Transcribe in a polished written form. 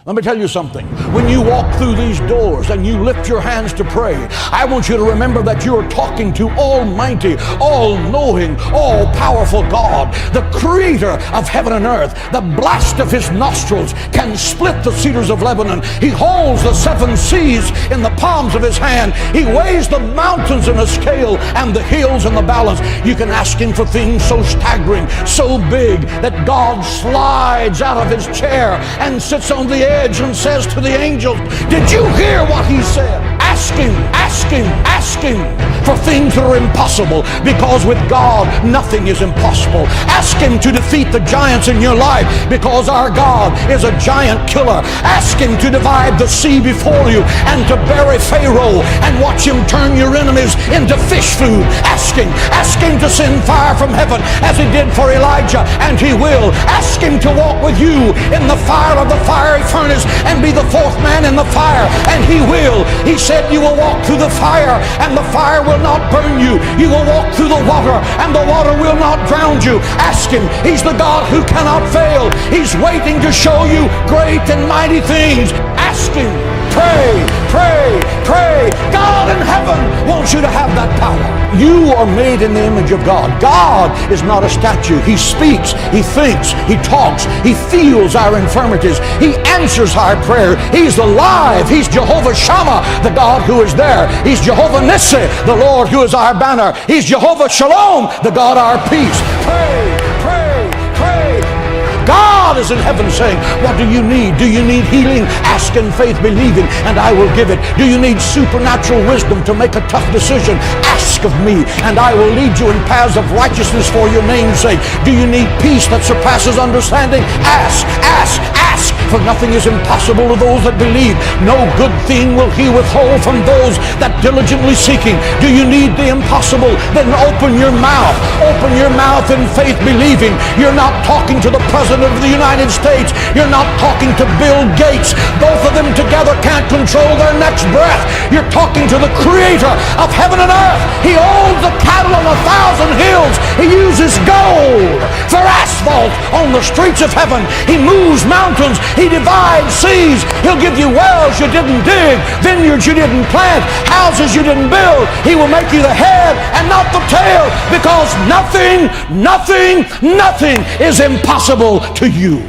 Let me tell you something. When you walk through these doors and you lift your hands to pray, I want you to remember that you're talking to Almighty, all-knowing, all-powerful God, the creator of heaven and earth. The blast of his nostrils can split the cedars of Lebanon. He holds the seven seas in the palms of his hand. He weighs the mountains in a scale and the hills in the balance. You can ask him for things so staggering, so big, that God slides out of his chair and sits on the edge and says to the angels, "Did you hear what he said?" Ask him, ask him, ask him for things that are impossible, because with God nothing is impossible. Ask him to defeat the giants in your life, because our God is a giant killer. Ask him to divide the sea before you and to bury Pharaoh and watch him turn your enemies into fish food. Ask him to send fire from heaven as he did for Elijah, and he will. Ask him to walk with you in the fire of the fiery furnace and be the fourth man in the fire, and he will. He said you will walk through the fire and the fire will not burn you. You will walk through the water and the water will not drown you. Ask him. He's the God who cannot fail. He's waiting to show you great and mighty things. Ask him. Pray, pray, pray. God in heaven wants you to have that power. You are made in the image of God. God is not a statue. He speaks, he thinks, he talks, he feels our infirmities. He answers our prayer. He's alive. He's Jehovah Shammah, the God who is there. He's Jehovah Nissi, the Lord who is our banner. He's Jehovah Shalom, the God our peace. Pray, pray, pray. God is in heaven saying, what do you need? Do you need healing? Ask in faith, believing, and I will give it. Do you need supernatural wisdom to make a tough decision? Ask of me, and I will lead you in paths of righteousness for your name's sake. Do you need peace that surpasses understanding? Ask, ask, ask, for nothing is impossible to those that believe. No good thing will he withhold from those that diligently seek him. Do you need the impossible? Then open your mouth. Open your mouth in faith, believing. You're not talking to the President of the United States. You're not talking to Bill Gates. Both of them together can't control their next breath. You're talking to the Creator of heaven and earth. He owns the cattle on 1,000 hills. He uses gold for asphalt on the streets of heaven. He moves mountains. He divides seas. He'll give you wells you didn't dig, vineyards you didn't plant, houses you didn't build. He will make you the head and not the tail, because nothing is impossible to you.